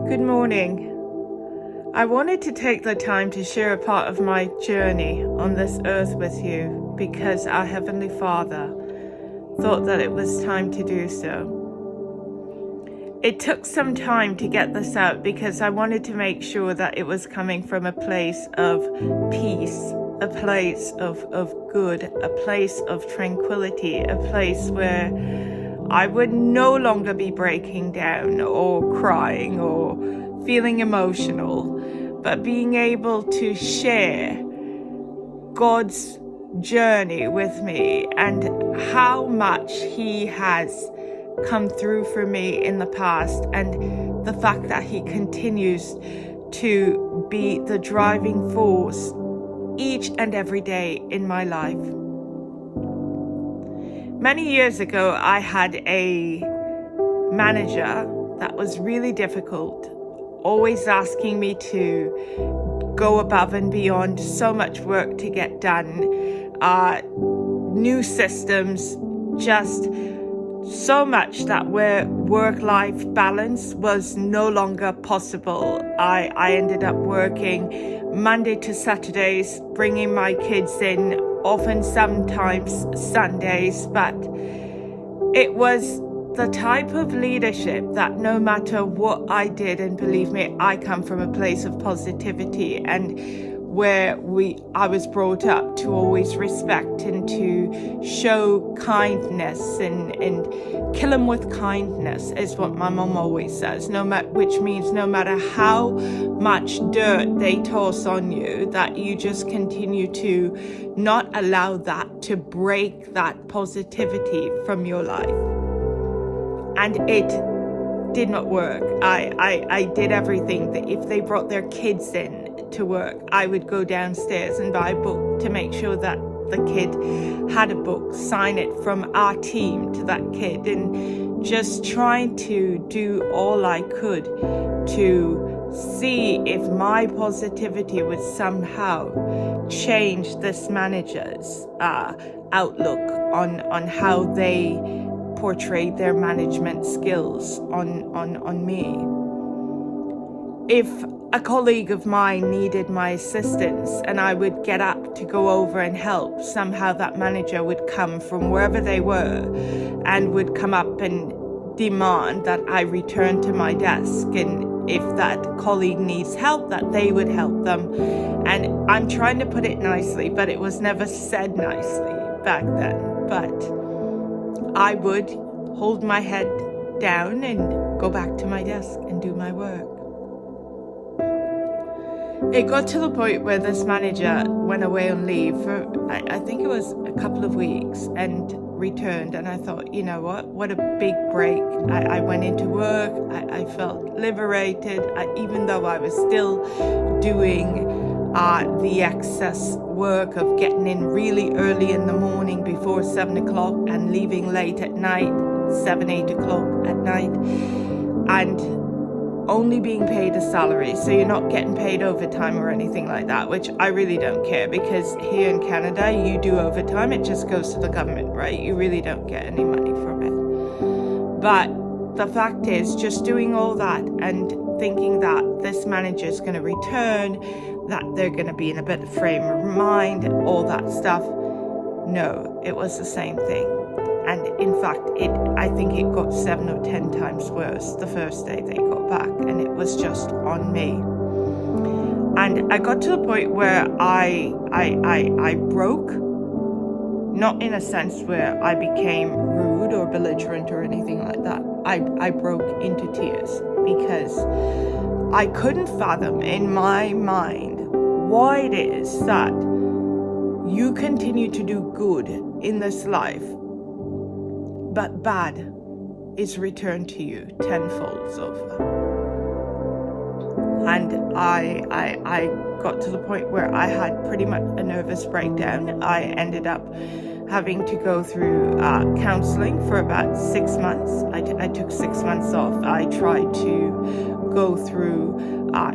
Good morning. I wanted to take the time to share a part of my journey on this earth with you because our Heavenly Father thought that it was time to do so. It took some time to get this out because I wanted to make sure that it was coming from a place of peace, a place of good, a place of tranquility, a place where I would no longer be breaking down or crying or feeling emotional, but being able to share God's journey with me and how much He has come through for me in the past, and the fact that He continues to be the driving force each and every day in my life. Many years ago, I had a manager that was really difficult, always asking me to go above and beyond, so much work to get done, new systems, just so much that where work-life balance was no longer possible. I ended up working Monday to Saturdays, bringing my kids in, often sometimes Sundays, but it was the type of leadership that no matter what I did, and believe me, I come from a place of positivity and where I was brought up to always respect and to show kindness and kill them with kindness is what my mom always says, which means no matter how much dirt they toss on you, that you just continue to not allow that to break that positivity from your life. And it did not work. I did everything. That if they brought their kids in to work, I would go downstairs and buy a book to make sure that the kid had a book, sign it from our team to that kid, and just trying to do all I could to see if my positivity would somehow change this manager's outlook on how they portrayed their management skills on me. If a colleague of mine needed my assistance and I would get up to go over and help, somehow that manager would come from wherever they were and would come up and demand that I return to my desk, and if that colleague needs help, that they would help them. And I'm trying to put it nicely, but it was never said nicely back then. But I would hold my head down and go back to my desk and do my work. It got to the point where this manager went away on leave for, I think it was a couple of weeks, and returned, and I thought, you know what a big break. I went into work, I felt liberated, even though I was still doing the excess work of getting in really early in the morning before 7 o'clock and leaving late at night, 7, 8 o'clock at night, and only being paid a salary, so you're not getting paid overtime or anything like that, which I really don't care, because here in Canada you do overtime, it just goes to the government, right? You really don't get any money from it. But the fact is, just doing all that and thinking that this manager is going to return, that they're going to be in a better frame of mind, all that stuff, no, it was the same thing. And in fact, I think it got 7 or 10 times worse the first day they got back, and it was just on me. And I got to the point where I broke, not in a sense where I became rude or belligerent or anything like that. I broke into tears because I couldn't fathom in my mind why it is that you continue to do good in this life, but bad is returned to you tenfold over. And I got to the point where I had pretty much a nervous breakdown. I ended up having to go through counseling for about 6 months. I took 6 months off. I tried to go through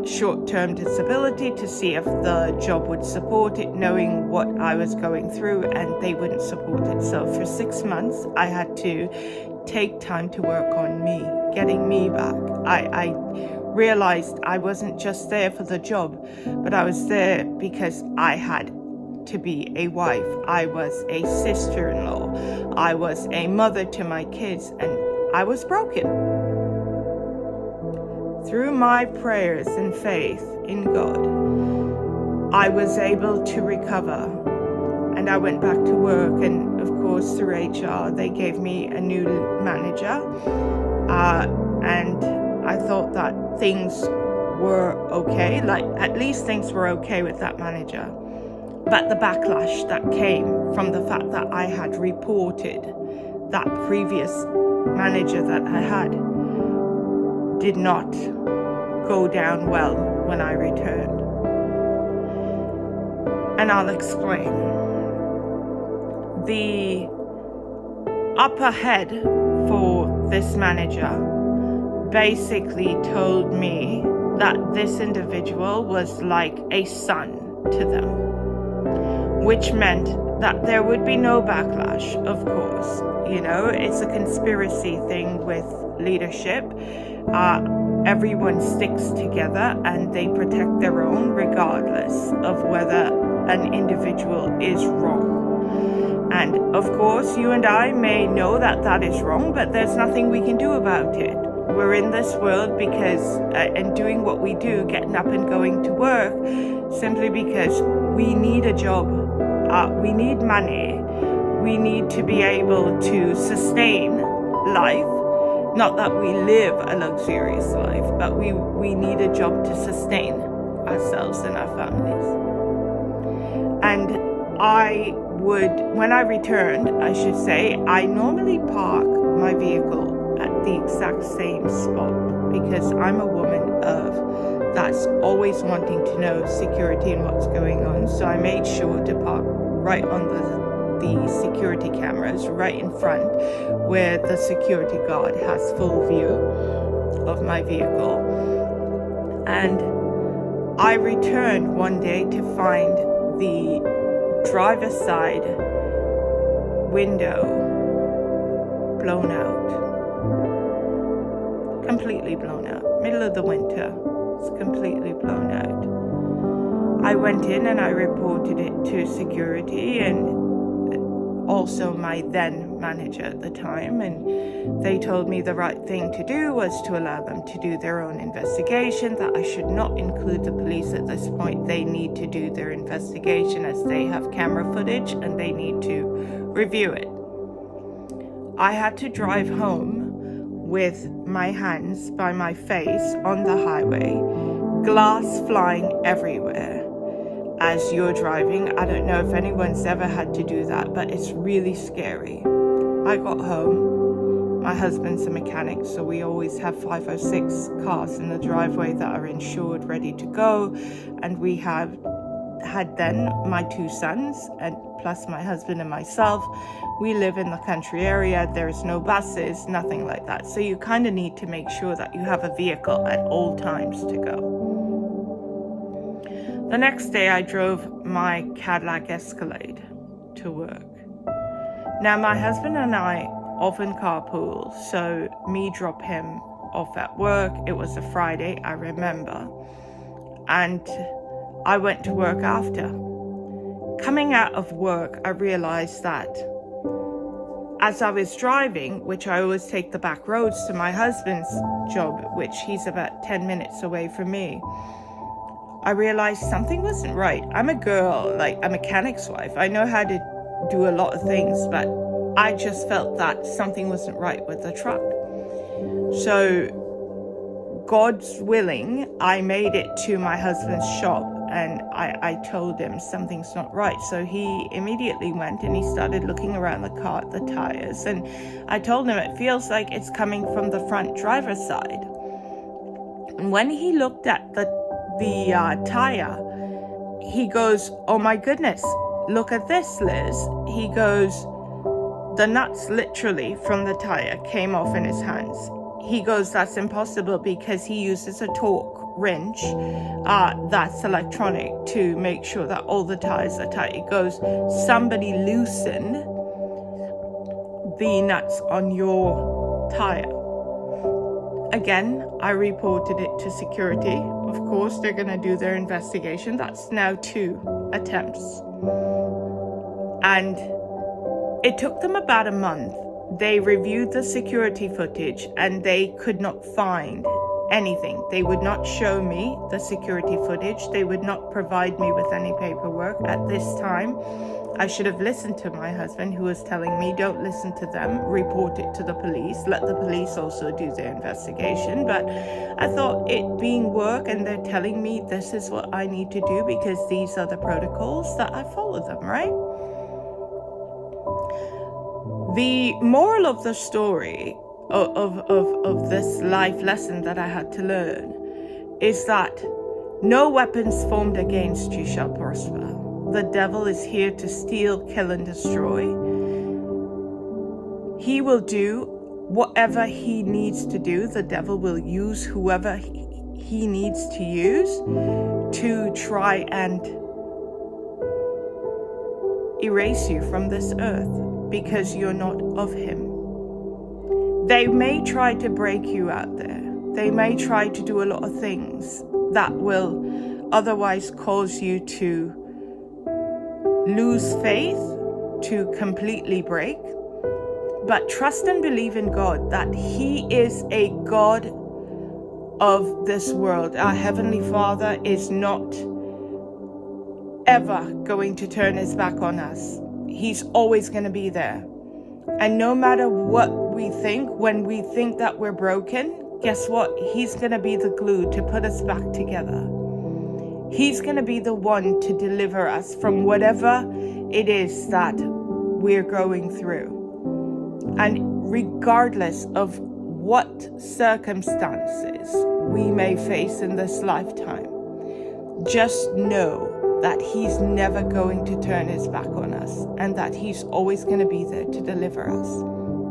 short-term disability to see if the job would support it, knowing what I was going through, and they wouldn't support it. So for 6 months, I had to take time to work on me, getting me back. I realized I wasn't just there for the job, but I was there because I had to be a wife. I was a sister-in-law. I was a mother to my kids, and I was broken. Through my prayers and faith in God, I was able to recover, and I went back to work. And of course, through HR, they gave me a new manager, and I thought that things were okay, like at least things were okay with that manager. But the backlash that came from the fact that I had reported that previous manager that I had did not go down well when I returned. And I'll explain. The upper head for this manager basically told me that this individual was like a son to them, which meant that there would be no backlash, of course. You know, it's a conspiracy thing with leadership. Everyone sticks together and they protect their own regardless of whether an individual is wrong. And of course, you and I may know that that is wrong, but there's nothing we can do about it. We're in this world because, and doing what we do, getting up and going to work, simply because we need a job, we need money, we need to be able to sustain life. Not that we live a luxurious life, but we need a job to sustain ourselves and our families. And when I returned, I should say, I normally park my vehicle at the exact same spot because I'm a woman that's always wanting to know security and what's going on. So I made sure to park right on the security cameras right in front, where the security guard has full view of my vehicle. And I returned one day to find the driver's side window blown out. Completely blown out. Middle of the winter. It's completely blown out. I went in and I reported it to security and also my then manager at the time, and they told me the right thing to do was to allow them to do their own investigation, that I should not include the police at this point. They need to do their investigation as they have camera footage and they need to review it. I had to drive home with my hands by my face on the highway, glass flying everywhere. As you're driving, I don't know if anyone's ever had to do that, but it's really scary. I got home. My husband's a mechanic, so we always have 5 or 6 cars in the driveway that are insured, ready to go. And we had then my 2 sons, and plus my husband and myself. We live in the country area. There's no buses, nothing like that. So you kind of need to make sure that you have a vehicle at all times to go. The next day, I drove my Cadillac Escalade to work. Now, my husband and I often carpool, so me drop him off at work. It was a Friday, I remember. And I went to work after. Coming out of work, I realized that as I was driving, which I always take the back roads to my husband's job, which he's about 10 minutes away from me, I realized something wasn't right. I'm a girl, like a mechanic's wife. I know how to do a lot of things, but I just felt that something wasn't right with the truck. So, God's willing, I made it to my husband's shop and I told him something's not right. So he immediately went and he started looking around the car at the tires. And I told him it feels like it's coming from the front driver's side. And when he looked at the tire, he goes, "Oh my goodness, look at this, Liz." He goes, the nuts literally from the tire came off in his hands. He goes, "That's impossible because he uses a torque wrench that's electronic to make sure that all the tires are tight." He goes, "Somebody loosened the nuts on your tire." again, I reported it to security. Of course, they're going to do their investigation. That's now 2 attempts. And it took them about a month. They reviewed the security footage and they could not find anything. They would not show me the security footage. They would not provide me with any paperwork. At this time, I should have listened to my husband, who was telling me, don't listen to them, report it to the police, let the police also do their investigation. But I thought, it being work and they're telling me this is what I need to do because these are the protocols, that I follow them, right? The moral of the story of this life lesson that I had to learn is that no weapons formed against you shall prosper. The devil is here to steal, kill, and destroy. He will do whatever he needs to do. The devil will use whoever he needs to use to try and erase you from this earth because you're not of him. They may try to break you out there. They may try to do a lot of things that will otherwise cause you to lose faith, to completely break. But trust and believe in God that he is a God of this world. Our Heavenly Father is not ever going to turn his back on us. He's always going to be there. And no matter what we think, when we think that we're broken, guess what? He's going to be the glue to put us back together. He's going to be the one to deliver us from whatever it is that we're going through. And regardless of what circumstances we may face in this lifetime, just know that he's never going to turn his back on us and that he's always going to be there to deliver us.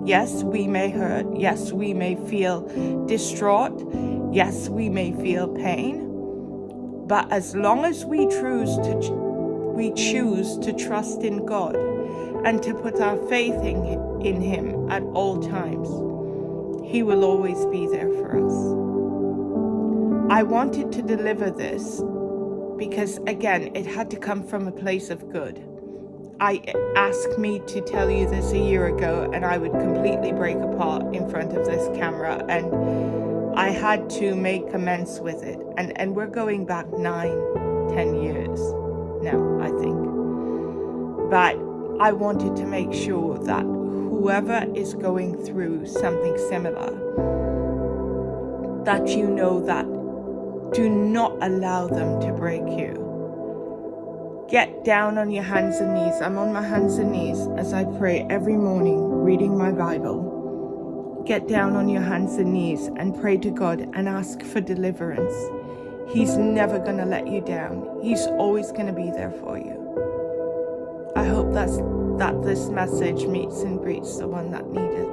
Yes, we may hurt. Yes, we may feel distraught. Yes, we may feel pain. But as long as we choose to trust in God and to put our faith in him at all times, he will always be there for us. I wanted to deliver this because, again, it had to come from a place of good. I asked me to tell you this a year ago, and I would completely break apart in front of this camera, and I had to make amends with it. And we're going back 9-10 years now, I think. But I wanted to make sure that whoever is going through something similar, that you know that do not allow them to break you. Get down on your hands and knees. I'm on my hands and knees as I pray every morning, reading my Bible. Get down on your hands and knees and pray to God and ask for deliverance. He's never going to let you down. He's always going to be there for you. I hope that this message meets and greets the one that needed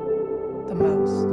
the most.